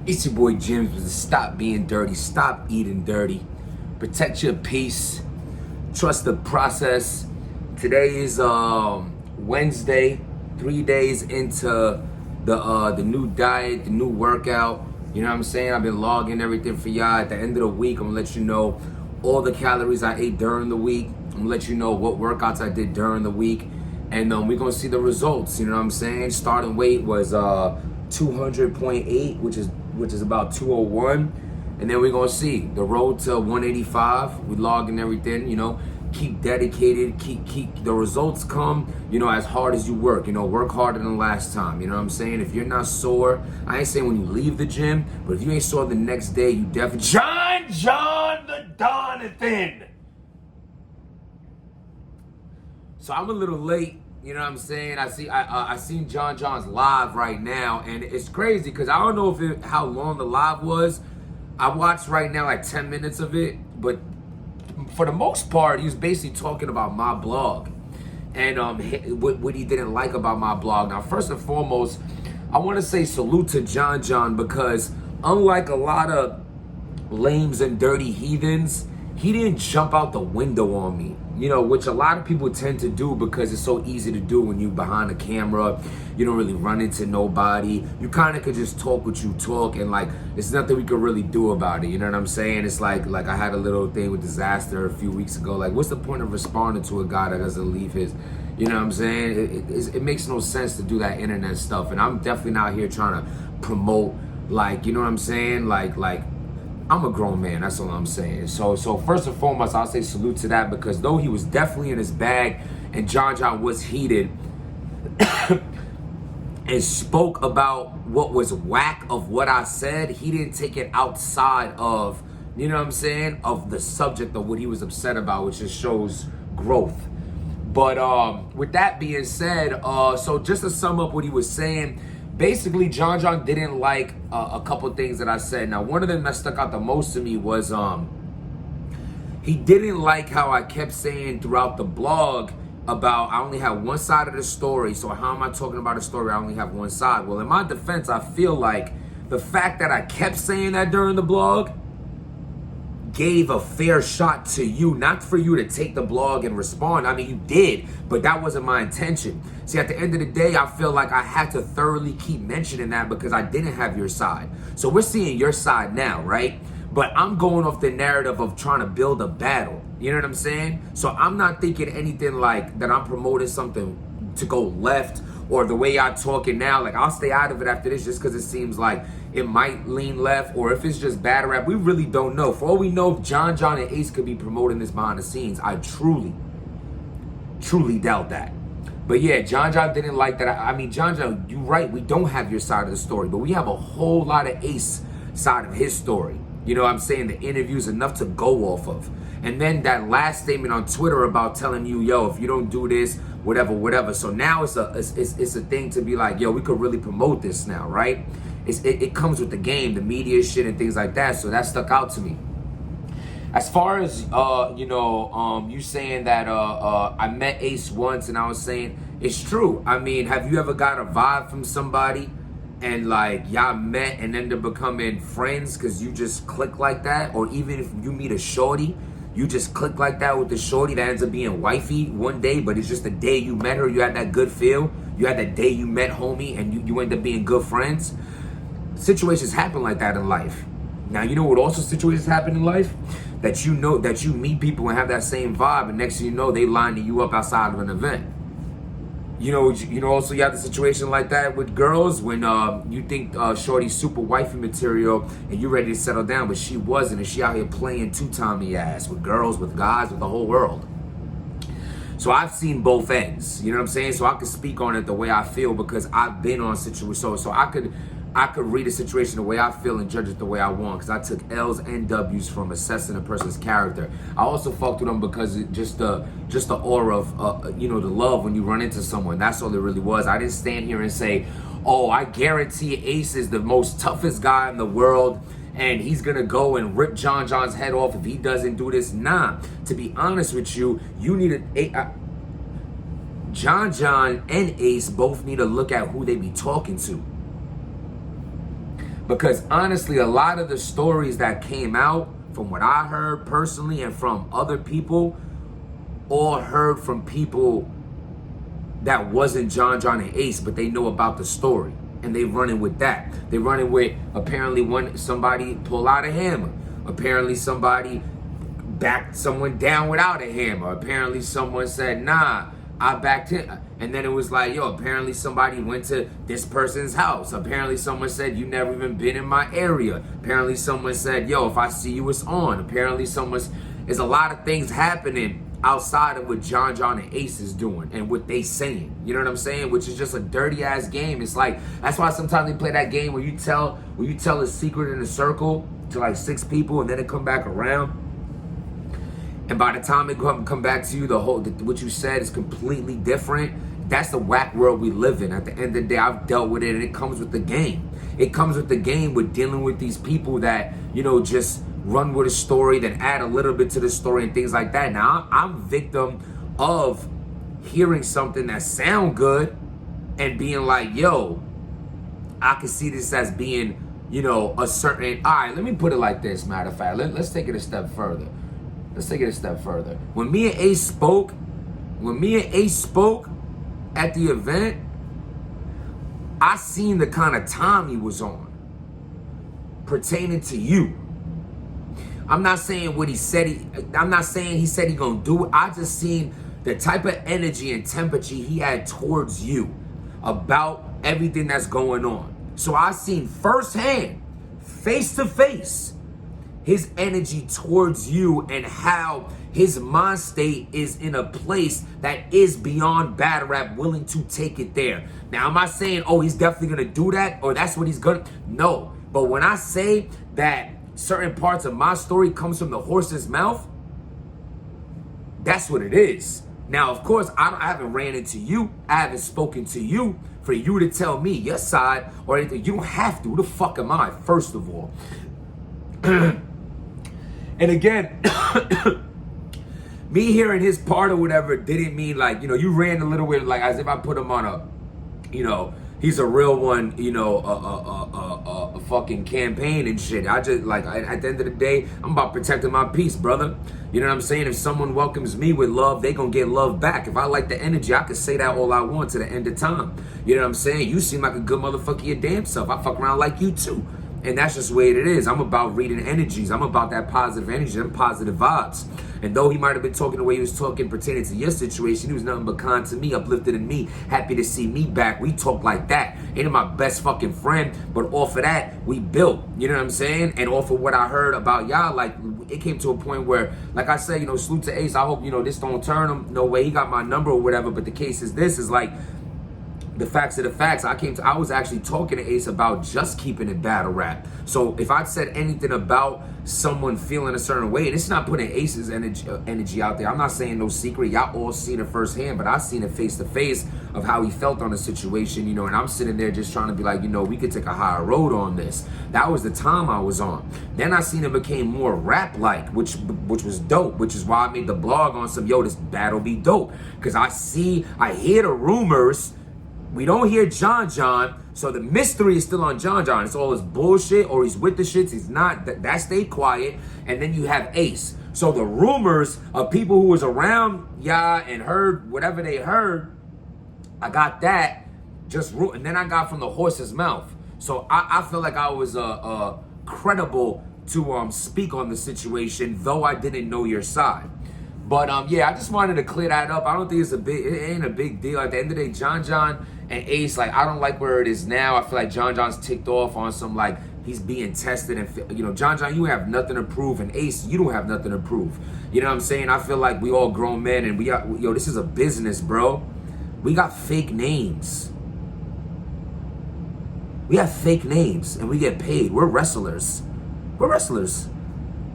It's your boy Jims with the Stop Being Dirty, Stop Eating Dirty, Protect Your Peace, Trust the Process. Today is Wednesday, 3 days into the new diet, the new workout. You know what I'm saying? I've been logging everything for y'all. At the end of the week, I'm gonna let you know all the calories I ate during the week. I'm gonna let you know what workouts I did during the week. And we're gonna see the results, you know what I'm saying? Starting weight was 200.8, which is about 201. And then we're gonna see the road to 185. We logging everything, you know. Keep dedicated, keep the results come, you know, as hard as you work. You know, work harder than last time. You know what I'm saying? If you're not sore, I ain't saying when you leave the gym, but if you ain't sore the next day, you definitely John the Donathan. So I'm a little late, you know what I'm saying? I seen John's live right now, and it's crazy because I don't know how long the live was. I watched right now like 10 minutes of it, but for the most part, he was basically talking about my blog and what he didn't like about my blog. Now, first and foremost, I want to say salute to John because unlike a lot of lames and dirty heathens, he didn't jump out the window on me, you know, which a lot of people tend to do because it's so easy to do when you behind the camera. You don't really run into nobody. You kind of could just talk what you talk, and like there's nothing we could really do about it. You know what I'm saying? It's like I had a little thing with Disaster a few weeks ago. Like, what's the point of responding to a guy that doesn't leave his, you know what I'm saying? It makes no sense to do that internet stuff. And I'm definitely not here trying to promote, like, you know what I'm saying? Like I'm a grown man, that's all I'm saying. So first and foremost, I'll say salute to that, because though he was definitely in his bag and John was heated and spoke about what was whack of what I said, he didn't take it outside of, you know what I'm saying, of the subject of what he was upset about, which just shows growth. But with that being said, so just to sum up what he was saying, basically, John didn't like a couple things that I said. Now, one of them that stuck out the most to me was he didn't like how I kept saying throughout the blog about I only have one side of the story. So how am I talking about a story? I only have one side. Well, in my defense, I feel like the fact that I kept saying that during the blog gave a fair shot to you, not for you to take the blog and respond. I mean, you did, but that wasn't my intention. See, at the end of the day, I feel like I had to thoroughly keep mentioning that because I didn't have your side. So we're seeing your side now, right? But I'm going off the narrative of trying to build a battle. You know what I'm saying? So I'm not thinking anything like that I'm promoting something to go left, or the way y'all talking now. Like, I'll stay out of it after this just because it seems like it might lean left, or if it's just bad rap. We really don't know. For all we know, John and Ace could be promoting this behind the scenes. I truly doubt that. But yeah, John didn't like that. I mean, John, you're right. We don't have your side of the story, but we have a whole lot of Ace side of his story. You know what I'm saying? The interview's enough to go off of. And then that last statement on Twitter about telling you, yo, if you don't do this, whatever. So now it's a thing to be like, yo, we could really promote this now, right? It comes with the game, the media shit and things like that. So that stuck out to me. As far as you saying that I met Ace once, and I was saying it's true. I mean, have you ever got a vibe from somebody and like y'all met and ended up becoming friends because you just click like that? Or even if you meet a shorty, you just click like that with the shorty that ends up being wifey one day, but it's just the day you met her, you had that good feel. You had that day you met homie and you end up being good friends. Situations happen like that in life. Now, you know what also situations happen in life? That you know that you meet people and have that same vibe, and next thing you know, they lining you up outside of an event. You know, also you have the situation like that with girls when you think shorty's super wifey material and you ready to settle down, but she wasn't, and she out here playing two-timey ass with girls, with guys, with the whole world. So I've seen both ends, you know what I'm saying? So I could speak on it the way I feel because I've been on situations. So I could read a situation the way I feel and judge it the way I want, because I took L's and W's from assessing a person's character. I also fucked with them because just the aura of the love when you run into someone. That's all it really was. I didn't stand here and say, oh, I guarantee Ace is the most toughest guy in the world and he's gonna go and rip John's head off if he doesn't do this. Nah, to be honest with you, you need John and Ace both need to look at who they be talking to. Because honestly, a lot of the stories that came out, from what I heard personally and from other people, all heard from people that wasn't John and Ace, but they know about the story. And they running with that. They running with, apparently somebody pull out a hammer. Apparently somebody backed someone down without a hammer. Apparently someone said, nah, I backed him. And then it was like, yo, apparently somebody went to this person's house. Apparently someone said, you never even been in my area. Apparently someone said, yo, if I see you, it's on. Apparently there's a lot of things happening outside of what John and Ace is doing and what they saying. You know what I'm saying? Which is just a dirty ass game. It's like, that's why sometimes they play that game where you tell a secret in a circle to like 6 people and then it come back around. And by the time it come back to you, what you said is completely different. That's the whack world we live in. At the end of the day, I've dealt with it, and it comes with the game. It comes with the game with dealing with these people that, you know, just run with a story, then add a little bit to the story and things like that. Now, I'm victim of hearing something that sound good and being like, yo, I can see this as being, you know, a certain, all right, let me put it like this, matter of fact. Let's take it a step further. When me and Ace spoke at the event, I seen the kind of time he was on pertaining to you. I'm not saying what he said. I'm not saying he said he gonna do it. I just seen the type of energy and temperature he had towards you about everything that's going on. So I seen firsthand, face to face, his energy towards you and how his mind state is in a place that is beyond battle rap, willing to take it there. Now, am I saying, oh, he's definitely gonna do that or that's what he's gonna? No. But when I say that certain parts of my story comes from the horse's mouth, that's what it is. Now, of course, I haven't ran into you. I haven't spoken to you for you to tell me your side or anything. You don't have to. Who the fuck am I, first of all? And again, me hearing his part or whatever didn't mean like, you know, you ran a little bit like as if I put him on a, you know, he's a real one, you know, a fucking campaign and shit. I just like, at the end of the day, I'm about protecting my peace, brother. You know what I'm saying? If someone welcomes me with love, they gonna get love back. If I like the energy, I can say that all I want to the end of time. You know what I'm saying? You seem like a good motherfucker your damn self. I fuck around like you too. And that's just the way it is. I'm about reading energies. I'm about that positive energy, them positive vibes. And though he might have been talking the way he was talking pertaining to your situation, he was nothing but kind to me, uplifted in me, happy to see me back. We talk like that. Ain't my best fucking friend, but off of that, we built. You know what I'm saying? And off of what I heard about y'all, like, it came to a point where, like I said, you know, salute to Ace. I hope, you know, this don't turn him. No way, he got my number or whatever. But the case is this, is like, the facts are the facts. I was actually talking to Ace about just keeping it battle rap. So if I said anything about someone feeling a certain way, and it's not putting Ace's energy out there. I'm not saying no secret. Y'all all seen it firsthand, but I seen it face to face of how he felt on the situation, you know, and I'm sitting there just trying to be like, you know, we could take a higher road on this. That was the time I was on. Then I seen it became more rap-like, which was dope, which is why I made the blog on some, yo, this battle be dope. Because I hear the rumors. We don't hear John, so the mystery is still on John. It's all his bullshit, or he's with the shits, he's not. That stayed quiet. And then you have Ace. So the rumors of people who was around y'all and heard whatever they heard, I got that and then I got from the horse's mouth. So I feel like I was credible to speak on the situation, though I didn't know your side. But yeah, I just wanted to clear that up. I don't think it ain't a big deal. At the end of the day, John and Ace, like, I don't like where it is now. I feel like John's ticked off on some, like, he's being tested, and, you know, John, you have nothing to prove, and Ace, you don't have nothing to prove. You know what I'm saying? I feel like we all grown men, and yo, this is a business, bro. We got fake names. We have fake names, and we get paid. We're wrestlers.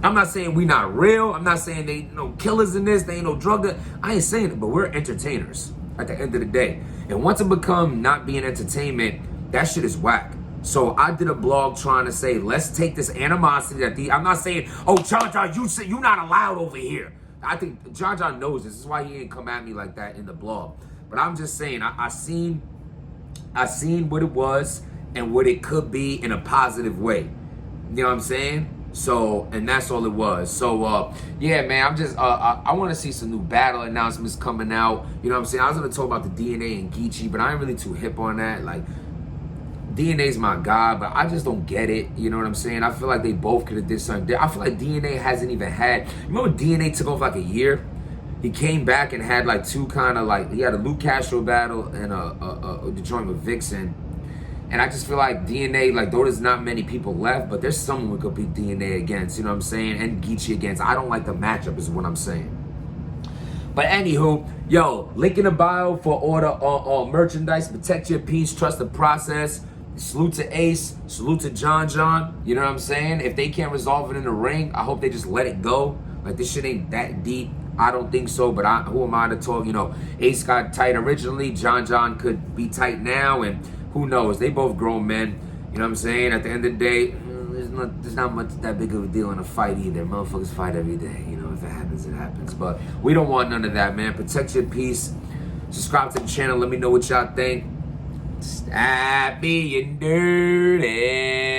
I'm not saying we not real. I'm not saying they no killers in this. They ain't no drug dealers. I ain't saying it, but we're entertainers at the end of the day. And once it become not being entertainment, that shit is whack. So I did a blog trying to say, let's take this animosity that I'm not saying, oh, John, you not allowed over here. I think John knows this. This is why he didn't come at me like that in the blog. But I'm just saying, I seen what it was, and what it could be in a positive way. You know what I'm saying? So, and that's all it was. So, yeah, man, I'm just, I want to see some new battle announcements coming out. You know what I'm saying? I was going to talk about the DNA and Geechee, but I ain't really too hip on that. Like, DNA's my guy, but I just don't get it. You know what I'm saying? I feel like they both could have did something. I feel like DNA hasn't even had, remember DNA took off like a year? He came back and had like two kind of like, he had a Luke Castro battle and the joint with Vixen. And I just feel like DNA, like, though there's not many people left, but there's someone we could beat DNA against, you know what I'm saying? And Geechee against. I don't like the matchup is what I'm saying. But anywho, yo, link in the bio for order on merchandise. Protect your peace, trust the process. Salute to Ace, salute to John. You know what I'm saying? If they can't resolve it in the ring, I hope they just let it go. Like, this shit ain't that deep. I don't think so, but who am I to talk? You know, Ace got tight originally. John could be tight now, and who knows? They both grown men. You know what I'm saying? At the end of the day, there's not much that big of a deal in a fight either. Motherfuckers fight every day. You know, if it happens, it happens. But we don't want none of that, man. Protect your peace. Subscribe to the channel. Let me know what y'all think. Stop being dirty.